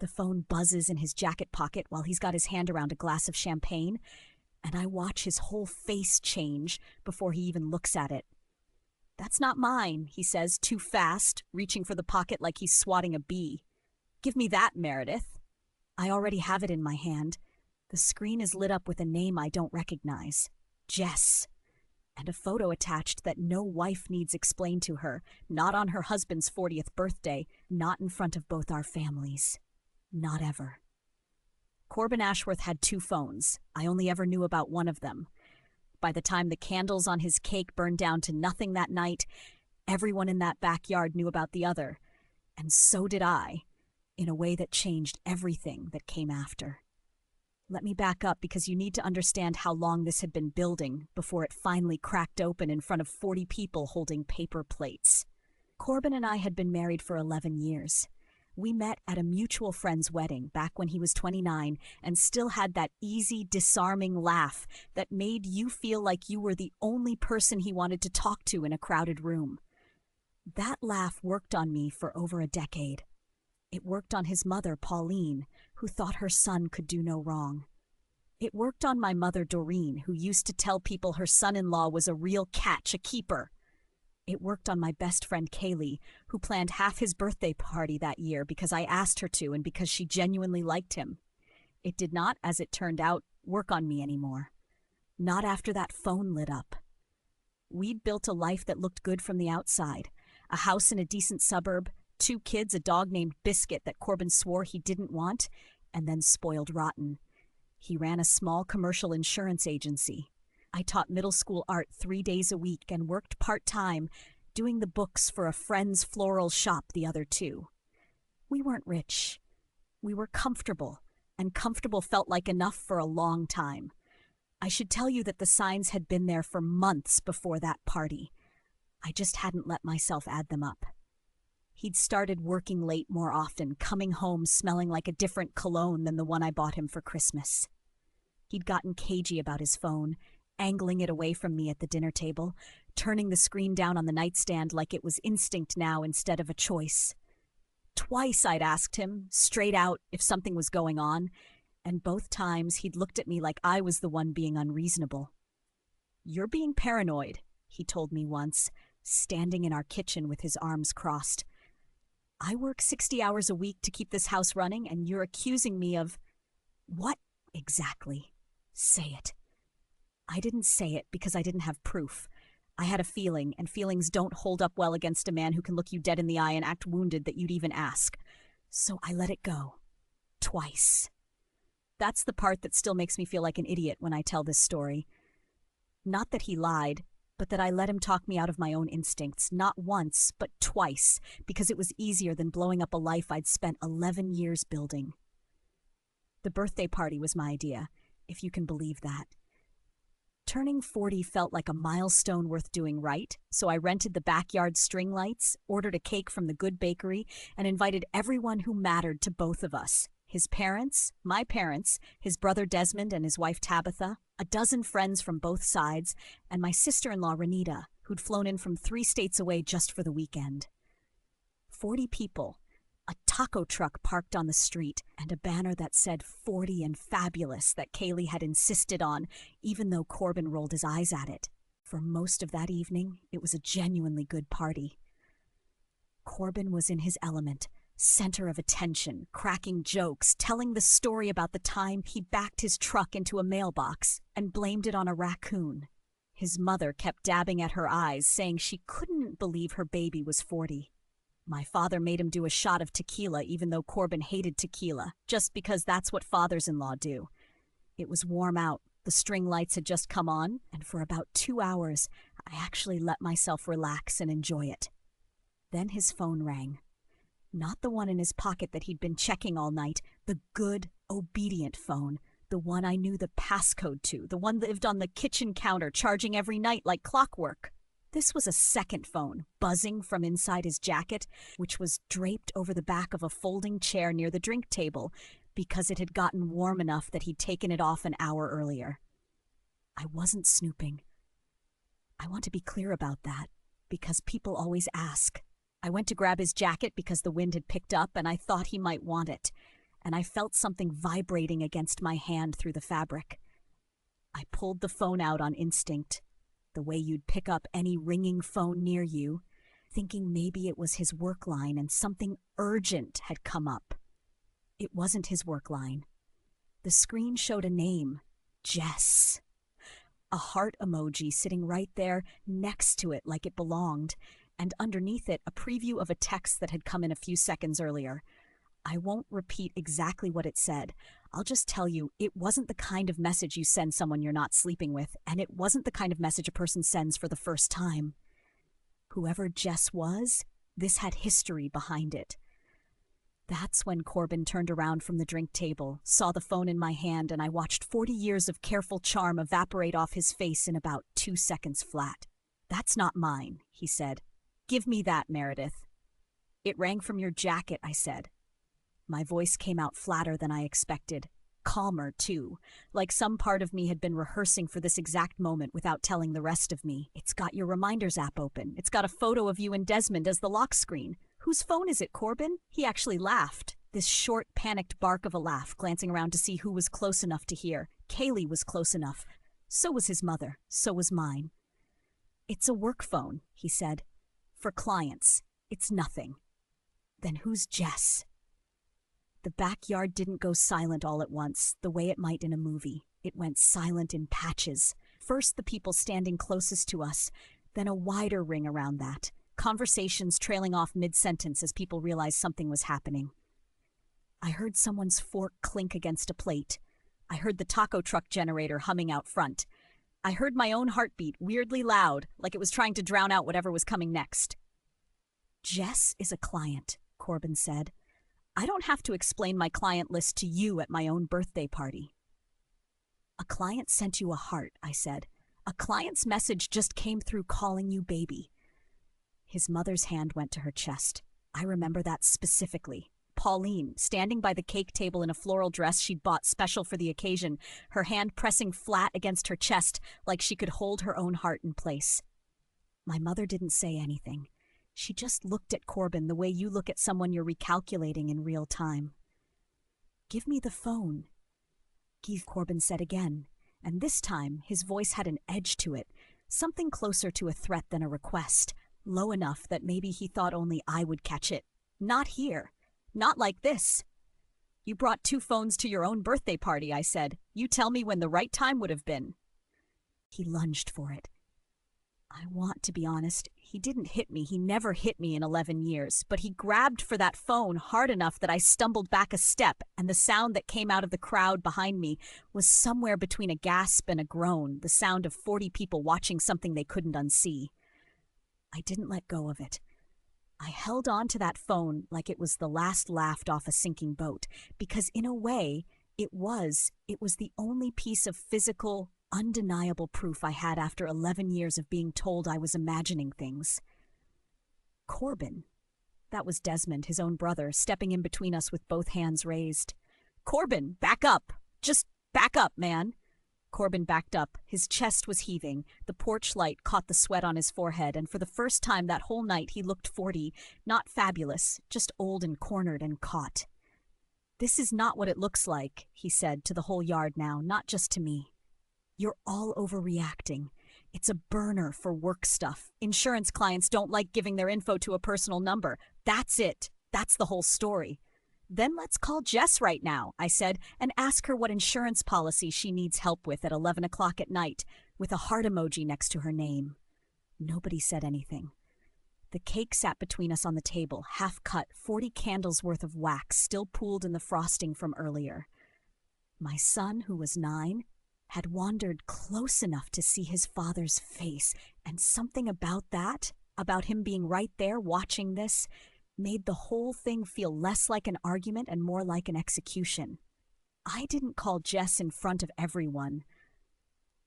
The phone buzzes in his jacket pocket while he's got his hand around a glass of champagne, and I watch his whole face change before he even looks at it. "That's not mine," he says, too fast, reaching for the pocket like he's swatting a bee. "Give me that, Meredith." I already have it in my hand. The screen is lit up with a name I don't recognize. Jess. And a photo attached that no wife needs explained to her, not on her husband's 40th birthday, not in front of both our families. Not ever. Corbin Ashworth had 2 phones. I only ever knew about one of them. By the time the candles on his cake burned down to nothing that night, everyone in that backyard knew about the other. And so did I, in a way that changed everything that came after. Let me back up because you need to understand how long this had been building before it finally cracked open in front of 40 people holding paper plates. Corbin and I had been married for 11 years. We met at a mutual friend's wedding back when he was 29 and still had that easy, disarming laugh that made you feel like you were the only person he wanted to talk to in a crowded room. That laugh worked on me for over a decade. It worked on his mother, Pauline, who thought her son could do no wrong. It worked on my mother, Doreen, who used to tell people her son-in-law was a real catch, a keeper. It worked on my best friend, Kaylee, who planned half his birthday party that year because I asked her to and because she genuinely liked him. It did not, as it turned out, work on me anymore. Not after that phone lit up. We'd built a life that looked good from the outside. A house in a decent suburb, 2 kids, a dog named Biscuit that Corbin swore he didn't want, and then spoiled rotten. He ran a small commercial insurance agency. I taught middle school art 3 days a week and worked part-time, doing the books for a friend's floral shop the other 2. We weren't rich. We were comfortable, and comfortable felt like enough for a long time. I should tell you that the signs had been there for months before that party. I just hadn't let myself add them up. He'd started working late more often, coming home smelling like a different cologne than the one I bought him for Christmas. He'd gotten cagey about his phone, angling it away from me at the dinner table, turning the screen down on the nightstand like it was instinct now instead of a choice. Twice I'd asked him, straight out, if something was going on, and both times he'd looked at me like I was the one being unreasonable. "You're being paranoid," he told me once, standing in our kitchen with his arms crossed. "I work 60 hours a week to keep this house running, and you're accusing me of—" "What exactly? Say it." I didn't say it because I didn't have proof. I had a feeling, and feelings don't hold up well against a man who can look you dead in the eye and act wounded that you'd even ask. So I let it go. Twice. That's the part that still makes me feel like an idiot when I tell this story. Not that he lied, but that I let him talk me out of my own instincts, not once, but twice, because it was easier than blowing up a life I'd spent 11 years building. The birthday party was my idea, if you can believe that. Turning 40 felt like a milestone worth doing right, so I rented the backyard string lights, ordered a cake from the good bakery, and invited everyone who mattered to both of us. His parents, my parents, his brother Desmond and his wife Tabitha, a dozen friends from both sides, and my sister-in-law Renita, who'd flown in from 3 states away just for the weekend. 40 people, a taco truck parked on the street, and a banner that said 40 and fabulous that Kaylee had insisted on, even though Corbin rolled his eyes at it. For most of that evening, it was a genuinely good party. Corbin was in his element, center of attention, cracking jokes, telling the story about the time he backed his truck into a mailbox and blamed it on a raccoon. His mother kept dabbing at her eyes, saying she couldn't believe her baby was 40. My father made him do a shot of tequila even though Corbin hated tequila, just because that's what fathers-in-law do. It was warm out, the string lights had just come on, and for about 2 hours, I actually let myself relax and enjoy it. Then his phone rang. Not the one in his pocket that he'd been checking all night, the good, obedient phone, the one I knew the passcode to, the one that lived on the kitchen counter, charging every night like clockwork. This was a second phone, buzzing from inside his jacket, which was draped over the back of a folding chair near the drink table, because it had gotten warm enough that he'd taken it off an hour earlier. I wasn't snooping. I want to be clear about that, because people always ask. I went to grab his jacket because the wind had picked up and I thought he might want it. and I felt something vibrating against my hand through the fabric. I pulled the phone out on instinct, the way you'd pick up any ringing phone near you, thinking maybe it was his work line and something urgent had come up. It wasn't his work line. The screen showed a name, Jess. A heart emoji sitting right there next to it like it belonged, and underneath it a preview of a text that had come in a few seconds earlier. I won't repeat exactly what it said. I'll just tell you, it wasn't the kind of message you send someone you're not sleeping with, and it wasn't the kind of message a person sends for the first time. Whoever Jess was, this had history behind it. That's when Corbin turned around from the drink table, saw the phone in my hand, and I watched 40 years of careful charm evaporate off his face in about 2 seconds flat. "That's not mine," he said. "Give me that, Meredith." "It rang from your jacket," I said. My voice came out flatter than I expected. Calmer, too, like some part of me had been rehearsing for this exact moment without telling the rest of me. "It's got your reminders app open. It's got a photo of you and Desmond as the lock screen. Whose phone is it, Corbin?" He actually laughed, this short, panicked bark of a laugh, glancing around to see who was close enough to hear. Kaylee was close enough. So was his mother. So was mine. "It's a work phone," he said. "For clients. It's nothing." "Then who's Jess?" The backyard didn't go silent all at once, the way it might in a movie. It went silent in patches. First the people standing closest to us, then a wider ring around that. Conversations trailing off mid-sentence as people realized something was happening. I heard someone's fork clink against a plate. I heard the taco truck generator humming out front. I heard my own heartbeat, weirdly loud, like it was trying to drown out whatever was coming next. "Jess is a client," Corbin said. "I don't have to explain my client list to you at my own birthday party." "A client sent you a heart," I said. "A client's message just came through calling you baby." His mother's hand went to her chest. I remember that specifically. Pauline, standing by the cake table in a floral dress she'd bought special for the occasion, her hand pressing flat against her chest like she could hold her own heart in place. My mother didn't say anything. She just looked at Corbin the way you look at someone you're recalculating in real time. "Give me the phone," Corbin said again, and this time his voice had an edge to it, something closer to a threat than a request, low enough that maybe he thought only I would catch it. "Not here. Not like this." "You brought 2 phones to your own birthday party," I said. "You tell me when the right time would have been." He lunged for it. I want to be honest, he didn't hit me. He never hit me in 11 years, but he grabbed for that phone hard enough that I stumbled back a step, and the sound that came out of the crowd behind me was somewhere between a gasp and a groan, the sound of 40 people watching something they couldn't unsee. I didn't let go of it. I held on to that phone like it was the last laugh off a sinking boat, because in a way, it was the only piece of physical, undeniable proof I had after 11 years of being told I was imagining things. Corbin. That was Desmond, his own brother, stepping in between us with both hands raised. "Corbin, back up! Just back up, man!" Corbin backed up. His chest was heaving. The porch light caught the sweat on his forehead, and for the first time that whole night he looked 40, not fabulous, just old and cornered and caught. "This is not what it looks like," he said to the whole yard now, not just to me. "You're all overreacting. It's a burner for work stuff. Insurance clients don't like giving their info to a personal number. That's it. That's the whole story." "Then let's call Jess right now," I said, "and ask her what insurance policy she needs help with at 11 o'clock at night, with a heart emoji next to her name." Nobody said anything. The cake sat between us on the table, half cut, 40 candles worth of wax still pooled in the frosting from earlier. My son, who was 9, had wandered close enough to see his father's face, and something about that, about him being right there watching this, made the whole thing feel less like an argument and more like an execution. I didn't call Jess in front of everyone.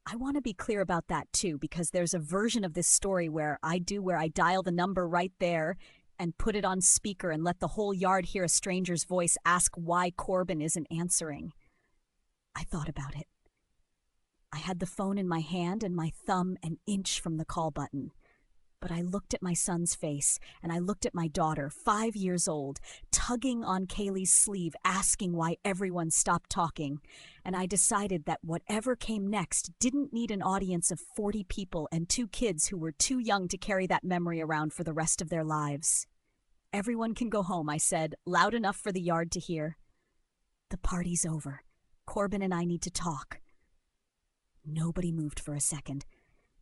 I want to be clear about that too, because there's a version of this story where I dial the number right there and put it on speaker and let the whole yard hear a stranger's voice ask why Corbin isn't answering. I thought about it. I had the phone in my hand and my thumb an inch from the call button. But I looked at my son's face, and I looked at my daughter, 5 years old, tugging on Kaylee's sleeve, asking why everyone stopped talking. And I decided that whatever came next didn't need an audience of 40 people and 2 kids who were too young to carry that memory around for the rest of their lives. "Everyone can go home," I said, loud enough for the yard to hear. "The party's over. Corbin and I need to talk." Nobody moved for a second.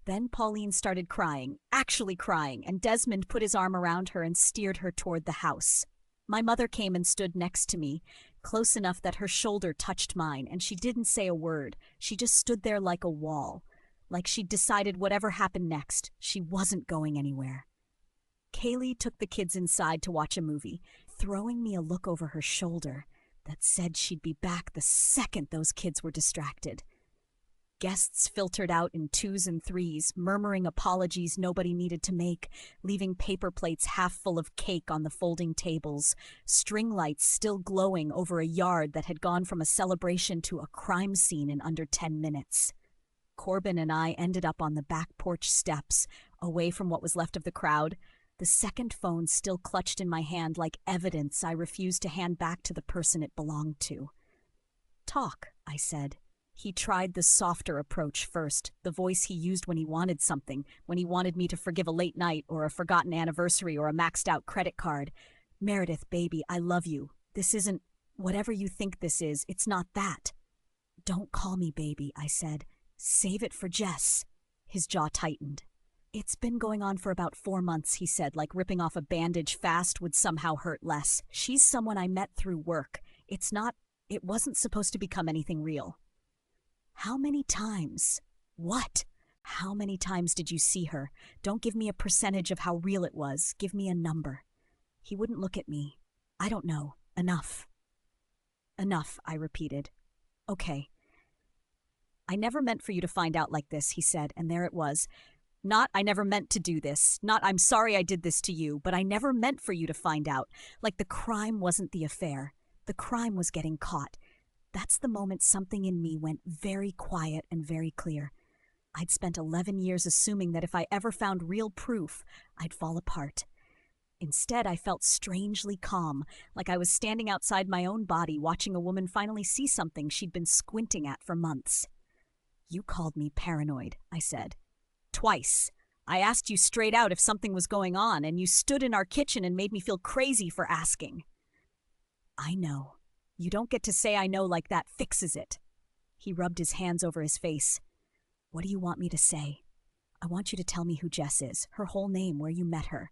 Then Pauline started crying, actually crying, and Desmond put his arm around her and steered her toward the house. My mother came and stood next to me, close enough that her shoulder touched mine, and she didn't say a word. She just stood there like a wall, like she'd decided whatever happened next, she wasn't going anywhere. Kaylee took the kids inside to watch a movie, throwing me a look over her shoulder that said she'd be back the second those kids were distracted. Guests filtered out in 2s and 3s, murmuring apologies nobody needed to make, leaving paper plates half full of cake on the folding tables, string lights still glowing over a yard that had gone from a celebration to a crime scene in under 10 minutes. Corbin and I ended up on the back porch steps, away from what was left of the crowd, the second phone still clutched in my hand like evidence I refused to hand back to the person it belonged to. "Talk," I said. He tried the softer approach first, the voice he used when he wanted something, when he wanted me to forgive a late night or a forgotten anniversary or a maxed-out credit card. "Meredith, baby, I love you. This isn't whatever you think this is. It's not that." "Don't call me baby," I said. "Save it for Jess." His jaw tightened. "It's been going on for about 4 months," he said, like ripping off a bandage fast would somehow hurt less. "She's someone I met through work. It wasn't supposed to become anything real." "How many times?" "What? How many times did you see her? Don't give me a percentage of how real it was. Give me a number." He wouldn't look at me. "I don't know. Enough." "Enough," I repeated. "Okay." "I never meant for you to find out like this," he said, and there it was. Not, "I never meant to do this," not, "I'm sorry I did this to you," but I never meant for you to find out. Like the crime wasn't the affair. The crime was getting caught. That's the moment something in me went very quiet and very clear. I'd spent 11 years assuming that if I ever found real proof, I'd fall apart. Instead, I felt strangely calm, like I was standing outside my own body watching a woman finally see something she'd been squinting at for months. "You called me paranoid," I said. "Twice. I asked you straight out if something was going on, and you stood in our kitchen and made me feel crazy for asking." "I know. You don't get to say I know like that fixes it." He rubbed his hands over his face. "What do you want me to say?" "I want you to tell me who Jess is, her whole name, where you met her.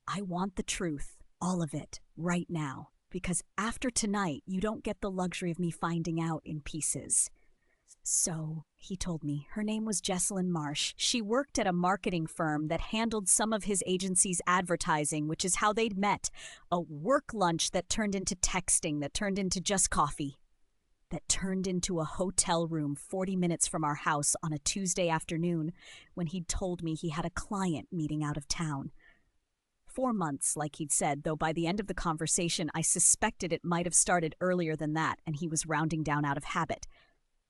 I want the truth, all of it, right now, because after tonight, you don't get the luxury of me finding out in pieces." "So," he told me, "her name was Jessalyn Marsh. She worked at a marketing firm that handled some of his agency's advertising, which is how they'd met. A work lunch that turned into texting, that turned into just coffee, that turned into a hotel room 40 minutes from our house on a Tuesday afternoon when he'd told me he had a client meeting out of town. 4 months, like he'd said, though by the end of the conversation I suspected it might have started earlier than that and he was rounding down out of habit.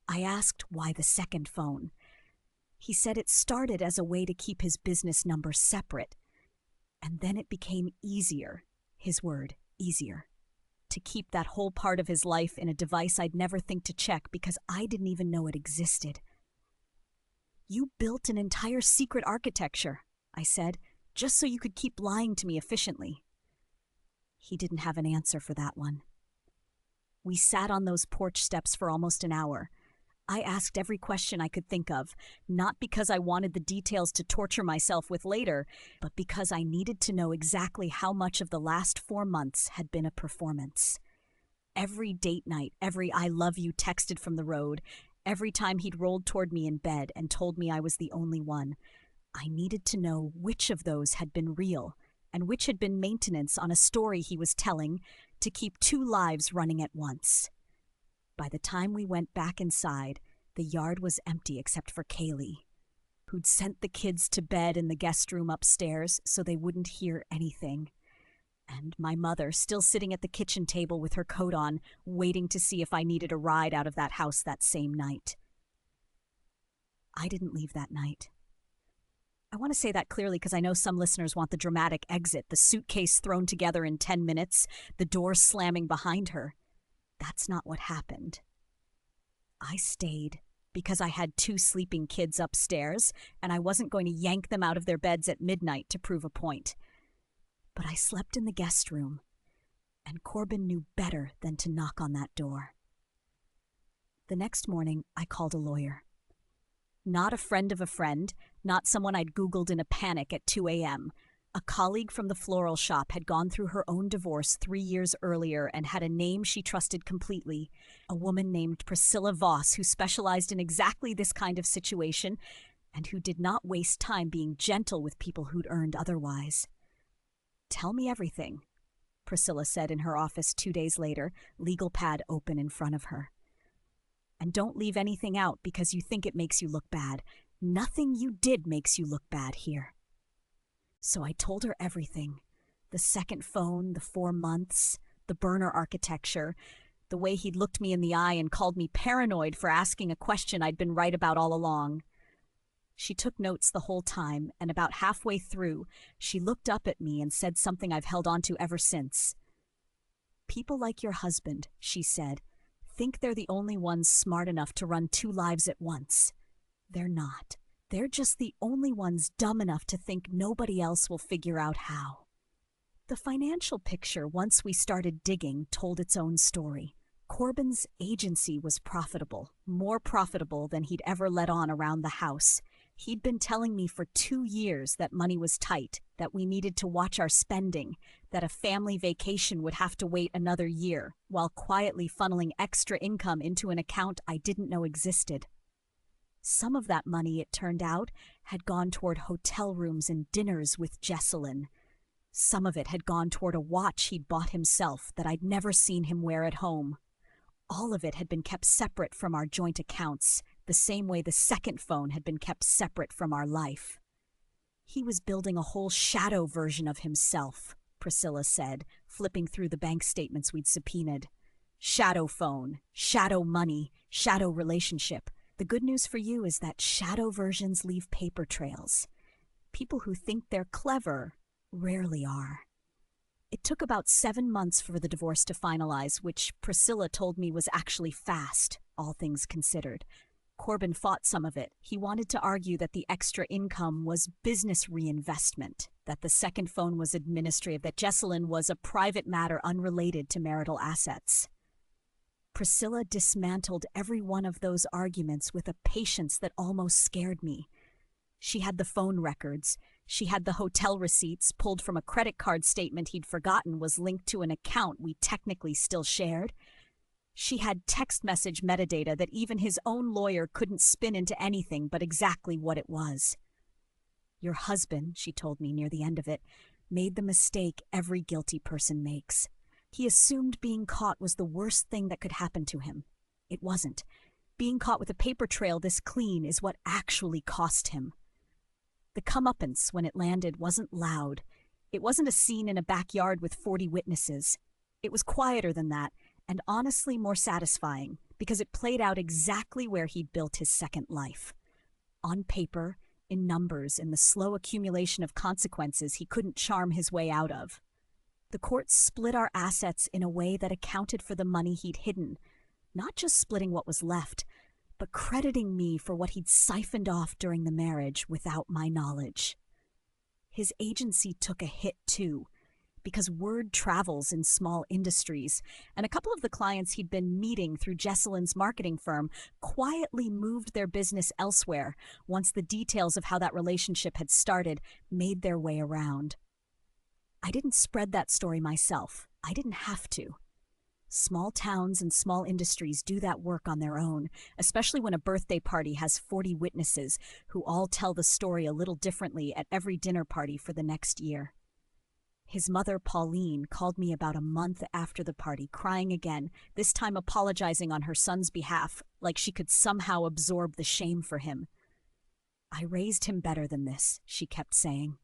I asked why the second phone. He said it started as a way to keep his business number separate. And then it became easier, his word, easier, to keep that whole part of his life in a device I'd never think to check because I didn't even know it existed. "You built an entire secret architecture," I said, "just so you could keep lying to me efficiently." He didn't have an answer for that one. We sat on those porch steps for almost an hour. I asked every question I could think of, not because I wanted the details to torture myself with later, but because I needed to know exactly how much of the last 4 months had been a performance. Every date night, every "I love you" texted from the road, every time he'd rolled toward me in bed and told me I was the only one, I needed to know which of those had been real and which had been maintenance on a story he was telling to keep 2 lives running at once. By the time we went back inside, the yard was empty except for Kaylee, who'd sent the kids to bed in the guest room upstairs so they wouldn't hear anything, and my mother still sitting at the kitchen table with her coat on, waiting to see if I needed a ride out of that house that same night. I didn't leave that night. I want to say that clearly because I know some listeners want the dramatic exit, the suitcase thrown together in 10 minutes, the door slamming behind her. That's not what happened. I stayed because I had 2 sleeping kids upstairs, and I wasn't going to yank them out of their beds at midnight to prove a point. But I slept in the guest room, and Corbin knew better than to knock on that door. The next morning, I called a lawyer. Not a friend of a friend, not someone I'd Googled in a panic at 2 a.m. A colleague from the floral shop had gone through her own divorce 3 years earlier and had a name she trusted completely, a woman named Priscilla Voss who specialized in exactly this kind of situation and who did not waste time being gentle with people who'd earned otherwise. "Tell me everything," Priscilla said in her office 2 days later, legal pad open in front of her. "And don't leave anything out because you think it makes you look bad. Nothing you did makes you look bad here." So I told her everything. The second phone, the 4 months, the burner architecture, the way he'd looked me in the eye and called me paranoid for asking a question I'd been right about all along. She took notes the whole time, and about halfway through, she looked up at me and said something I've held on to ever since. "People like your husband," she said, "think they're the only ones smart enough to run 2 lives at once. They're not. They're just the only ones dumb enough to think nobody else will figure out how." The financial picture, once we started digging, told its own story. Corbin's agency was profitable, more profitable than he'd ever let on around the house. He'd been telling me for 2 years that money was tight, that we needed to watch our spending, that a family vacation would have to wait another year, while quietly funneling extra income into an account I didn't know existed. Some of that money, it turned out, had gone toward hotel rooms and dinners with Jesselyn. Some of it had gone toward a watch he'd bought himself that I'd never seen him wear at home. All of it had been kept separate from our joint accounts, the same way the second phone had been kept separate from our life. He was building a whole shadow version of himself, Priscilla said, flipping through the bank statements we'd subpoenaed. Shadow phone, shadow money, shadow relationship. The good news for you is that shadow versions leave paper trails. People who think they're clever rarely are. It took about 7 months for the divorce to finalize, which Priscilla told me was actually fast, all things considered. Corbin fought some of it. He wanted to argue that the extra income was business reinvestment, that the second phone was administrative, that Jesselyn was a private matter unrelated to marital assets. Priscilla dismantled every one of those arguments with a patience that almost scared me. She had the phone records. She had the hotel receipts pulled from a credit card statement he'd forgotten was linked to an account we technically still shared. She had text message metadata that even his own lawyer couldn't spin into anything but exactly what it was. Your husband, she told me near the end of it, made the mistake every guilty person makes. He assumed being caught was the worst thing that could happen to him. It wasn't. Being caught with a paper trail this clean is what actually cost him. The comeuppance, when it landed, wasn't loud. It wasn't a scene in a backyard with 40 witnesses. It was quieter than that, and honestly more satisfying, because it played out exactly where he'd built his second life. On paper, in numbers, in the slow accumulation of consequences he couldn't charm his way out of. The court split our assets in a way that accounted for the money he'd hidden, not just splitting what was left, but crediting me for what he'd siphoned off during the marriage without my knowledge. His agency took a hit, too, because word travels in small industries, and a couple of the clients he'd been meeting through Jesselyn's marketing firm quietly moved their business elsewhere once the details of how that relationship had started made their way around. I didn't spread that story myself. I didn't have to. Small towns and small industries do that work on their own, especially when a birthday party has 40 witnesses who all tell the story a little differently at every dinner party for the next year. His mother, Pauline, called me about a month after the party, crying again, this time apologizing on her son's behalf, like she could somehow absorb the shame for him. I raised him better than this, she kept saying.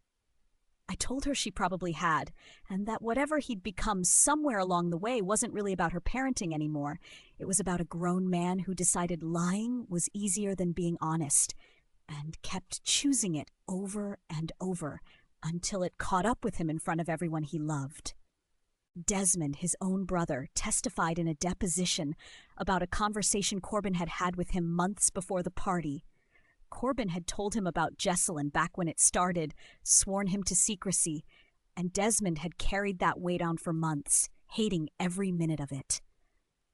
I told her she probably had, and that whatever he'd become somewhere along the way wasn't really about her parenting anymore. It was about a grown man who decided lying was easier than being honest, and kept choosing it over and over until it caught up with him in front of everyone he loved. Desmond, his own brother, testified in a deposition about a conversation Corbin had had with him months before the party. Corbin had told him about Jesselyn back when it started, sworn him to secrecy, and Desmond had carried that weight on for months, hating every minute of it.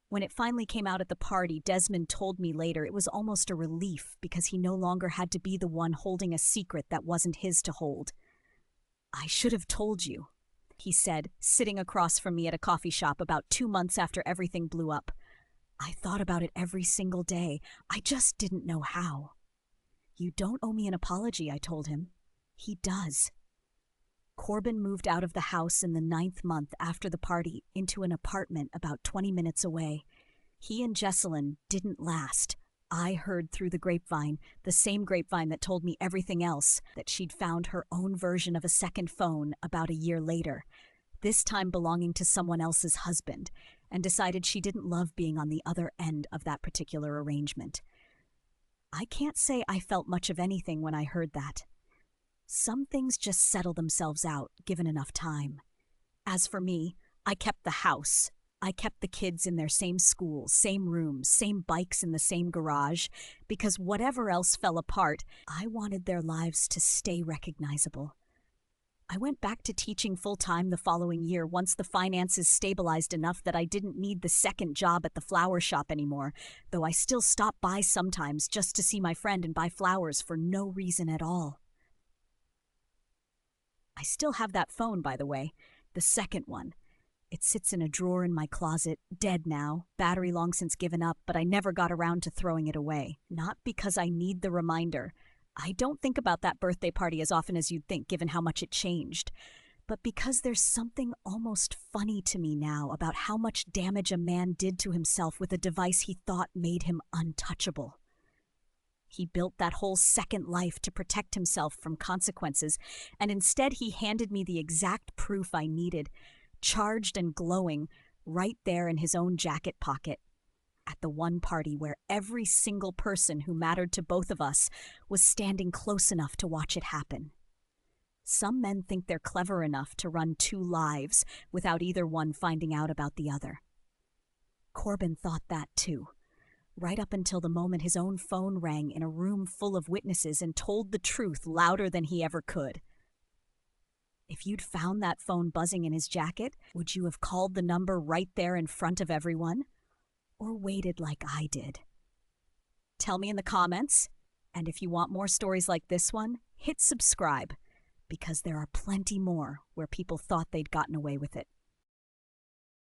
When it finally came out at the party, Desmond told me later it was almost a relief because he no longer had to be the one holding a secret that wasn't his to hold. "I should have told you," he said, sitting across from me at a coffee shop about 2 months after everything blew up. "I thought about it every single day. I just didn't know how." "You don't owe me an apology," I told him. He does. Corbin moved out of the house in the 9th month after the party into an apartment about 20 minutes away. He and Jesselyn didn't last. I heard through the grapevine, the same grapevine that told me everything else, that she'd found her own version of a second phone about a year later, this time belonging to someone else's husband, and decided she didn't love being on the other end of that particular arrangement. I can't say I felt much of anything when I heard that. Some things just settle themselves out, given enough time. As for me, I kept the house. I kept the kids in their same schools, same rooms, same bikes in the same garage, because whatever else fell apart, I wanted their lives to stay recognizable. I went back to teaching full-time the following year once the finances stabilized enough that I didn't need the second job at the flower shop anymore, though I still stopped by sometimes just to see my friend and buy flowers for no reason at all. I still have that phone, by the way, the second one. It sits in a drawer in my closet, dead now, battery long since given up, but I never got around to throwing it away. Not because I need the reminder. I don't think about that birthday party as often as you'd think, given how much it changed. But because there's something almost funny to me now about how much damage a man did to himself with a device he thought made him untouchable. He built that whole second life to protect himself from consequences, and instead he handed me the exact proof I needed, charged and glowing, right there in his own jacket pocket, at the one party where every single person who mattered to both of us was standing close enough to watch it happen. Some men think they're clever enough to run 2 lives without either one finding out about the other. Corbin thought that too, right up until the moment his own phone rang in a room full of witnesses and told the truth louder than he ever could. If you'd found that phone buzzing in his jacket, would you have called the number right there in front of everyone? Or waited like I did? Tell me in the comments, and if you want more stories like this one, hit subscribe, because there are plenty more where people thought they'd gotten away with it.